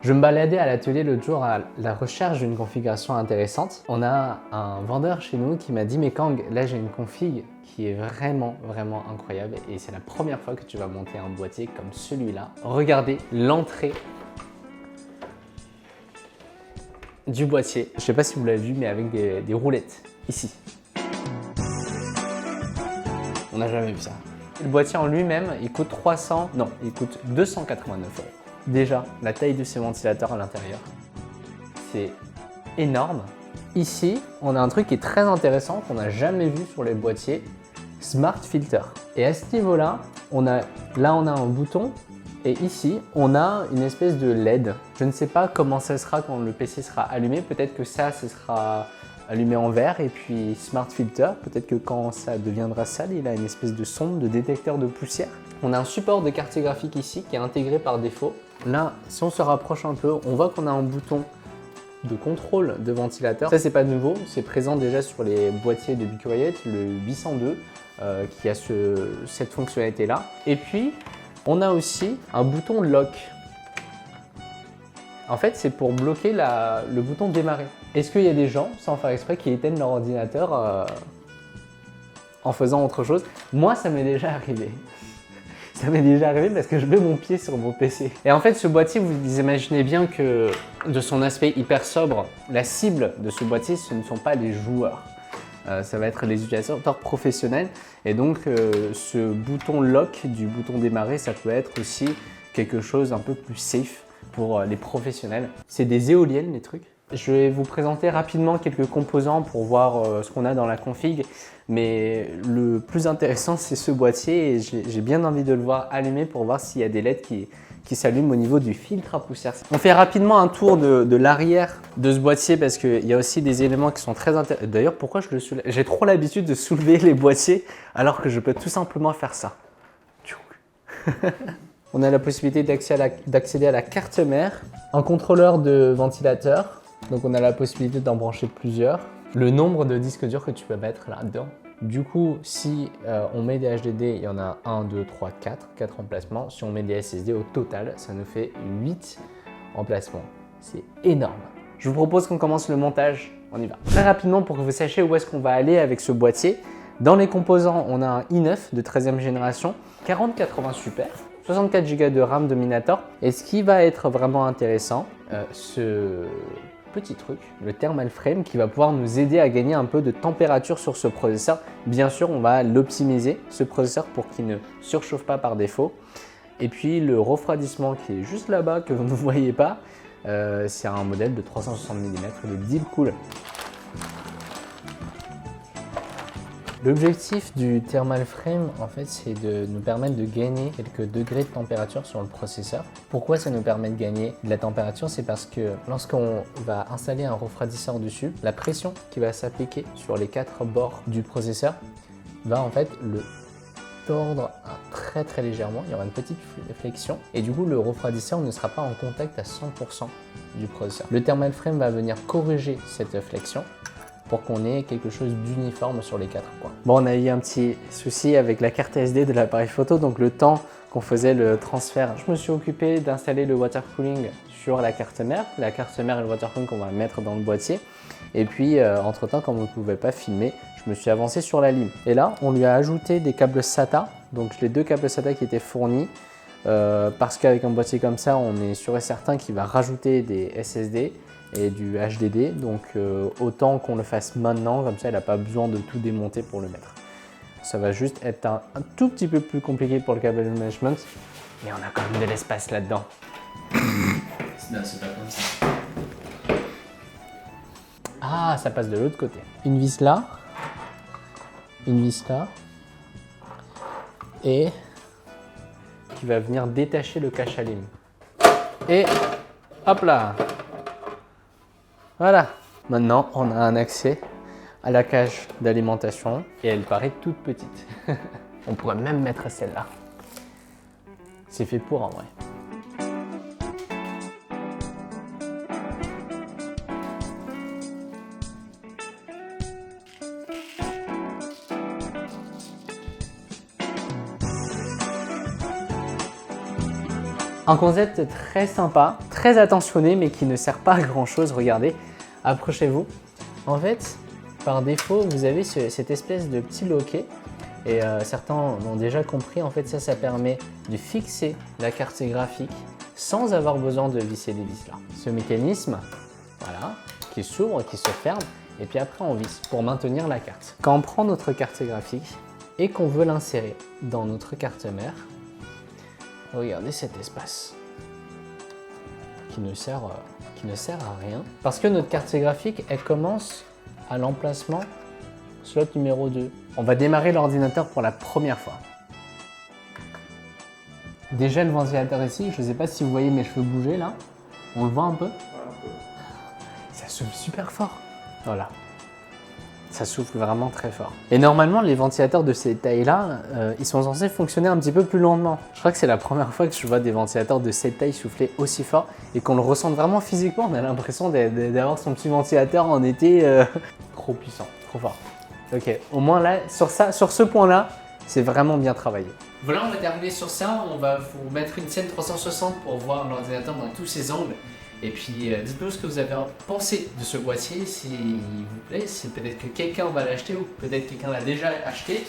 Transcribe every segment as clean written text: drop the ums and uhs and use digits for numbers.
Je me baladais à l'atelier l'autre jour à la recherche d'une configuration intéressante. On a un vendeur chez nous qui m'a dit « Mais Kang, là j'ai une config qui est vraiment incroyable et c'est la première fois que tu vas monter un boîtier comme celui-là. » Regardez l'entrée du boîtier. Je ne sais pas si vous l'avez vu, mais avec des roulettes, ici. On n'a jamais vu ça. Le boîtier en lui-même, il coûte 289 €. Déjà, la taille de ces ventilateurs à l'intérieur, c'est énorme. Ici, on a un truc qui est très intéressant qu'on n'a jamais vu sur les boîtiers, Smart Filter. Et à ce niveau-là, on a un bouton et ici, on a une espèce de LED. Je ne sais pas comment ça sera quand le PC sera allumé. Peut-être que ça, ce sera allumé en vert et puis Smart Filter. Peut-être que quand ça deviendra sale, il a une espèce de sonde, de détecteur de poussière. On a un support de carte graphique ici qui est intégré par défaut. Là, si on se rapproche un peu, on voit qu'on a un bouton de contrôle de ventilateur. Ça, c'est pas nouveau, c'est présent déjà sur les boîtiers de Be Quiet, le 802, qui a cette fonctionnalité-là. Et puis, on a aussi un bouton lock. En fait, c'est pour bloquer le bouton démarrer. Est-ce qu'il y a des gens, sans faire exprès, qui éteignent leur ordinateur en faisant autre chose? Moi, ça m'est déjà arrivé. Ça m'est déjà arrivé parce que je mets mon pied sur mon PC. Et en fait, ce boîtier, vous imaginez bien que de son aspect hyper sobre, la cible de ce boîtier, ce ne sont pas les joueurs. Ça va être les utilisateurs professionnels. Et donc, ce bouton lock du bouton démarrer, ça peut être aussi quelque chose un peu plus safe pour les professionnels. C'est des éoliennes, les trucs. Je vais vous présenter rapidement quelques composants pour voir ce qu'on a dans la config. Mais le plus intéressant, c'est ce boîtier et j'ai bien envie de le voir allumé pour voir s'il y a des LED qui s'allument au niveau du filtre à poussière. On fait rapidement un tour de l'arrière de ce boîtier parce qu'il y a aussi des éléments qui sont très intéressants. D'ailleurs, pourquoi je le soulève? J'ai trop l'habitude de soulever les boîtiers alors que je peux tout simplement faire ça. On a la possibilité d'accéder à la carte mère, un contrôleur de ventilateur. Donc on a la possibilité d'en brancher plusieurs. Le nombre de disques durs que tu peux mettre là-dedans. Du coup, si on met des HDD, il y en a 1, 2, 3, 4 emplacements. Si on met des SSD au total, ça nous fait 8 emplacements. C'est énorme. Je vous propose qu'on commence le montage. On y va. Très rapidement pour que vous sachiez où est-ce qu'on va aller avec ce boîtier. Dans les composants, on a un i9 de 13e génération, 4080 Super, 64 Go de RAM Dominator. Et ce qui va être vraiment intéressant, ce petit truc, le Thermal Frame, qui va pouvoir nous aider à gagner un peu de température sur ce processeur. Bien sûr, on va l'optimiser, ce processeur, pour qu'il ne surchauffe pas par défaut. Et puis le refroidissement qui est juste là-bas, que vous ne voyez pas, c'est un modèle de 360 mm de Deepcool. L'objectif du Thermal Frame, en fait, c'est de nous permettre de gagner quelques degrés de température sur le processeur. Pourquoi ça nous permet de gagner de la température? C'est parce que lorsqu'on va installer un refroidisseur dessus, la pression qui va s'appliquer sur les 4 bords du processeur va en fait le tordre très légèrement. Il y aura une petite flexion et du coup, le refroidisseur ne sera pas en contact à 100% du processeur. Le Thermal Frame va venir corriger cette flexion pour qu'on ait quelque chose d'uniforme sur les 4 coins. Bon, on a eu un petit souci avec la carte SD de l'appareil photo, donc le temps qu'on faisait le transfert, je me suis occupé d'installer le water cooling sur la carte mère et le water cooling qu'on va mettre dans le boîtier. Et puis, entre temps, comme on ne pouvait pas filmer, je me suis avancé sur la lime. Et là, on lui a ajouté des câbles SATA, donc les 2 câbles SATA qui étaient fournis, parce qu'avec un boîtier comme ça, on est sûr et certain qu'il va rajouter des SSD et du HDD, donc autant qu'on le fasse maintenant, comme ça il n'a pas besoin de tout démonter pour le mettre. Ça va juste être un tout petit peu plus compliqué pour le câble management, mais on a quand même de l'espace là-dedans. Non, c'est pas comme ça. Ah, ça passe de l'autre côté. Une vis là, et qui va venir détacher le cache à lime. Et hop là! Voilà, maintenant on a un accès à la cage d'alimentation et elle paraît toute petite. On pourrait même mettre celle-là. C'est fait pour en vrai. Un concept très sympa, très très attentionné mais qui ne sert pas à grand chose. Regardez, approchez-vous. En fait, par défaut, vous avez cette espèce de petit loquet. Et certains l'ont déjà compris, en fait ça permet de fixer la carte graphique sans avoir besoin de visser les vis là. Ce mécanisme, voilà, qui s'ouvre, qui se ferme, et puis après on visse pour maintenir la carte. Quand on prend notre carte graphique et qu'on veut l'insérer dans notre carte mère, regardez cet espace qui ne sert à rien. Parce que notre carte graphique, elle commence à l'emplacement slot numéro 2. On va démarrer l'ordinateur pour la première fois. Déjà le ventilateur ici, je ne sais pas si vous voyez mes cheveux bouger là. On le voit un peu? Ça souffle super fort. Voilà. Ça souffle vraiment très fort. Et normalement, les ventilateurs de cette taille-là, ils sont censés fonctionner un petit peu plus lentement. Je crois que c'est la première fois que je vois des ventilateurs de cette taille souffler aussi fort et qu'on le ressente vraiment physiquement. On a l'impression d'avoir son petit ventilateur en été trop puissant, trop fort. Ok, au moins là, sur ce point-là, c'est vraiment bien travaillé. Voilà, on va terminer sur ça. On va vous mettre une scène 360 pour voir l'ordinateur dans tous ses angles. Et puis, dites-nous ce que vous avez pensé de ce boîtier, s'il vous plaît. C'est peut-être que quelqu'un va l'acheter ou peut-être quelqu'un l'a déjà acheté.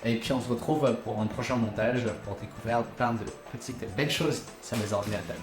Et puis, on se retrouve pour un prochain montage pour découvrir plein de petites belles choses sur les ordinateurs.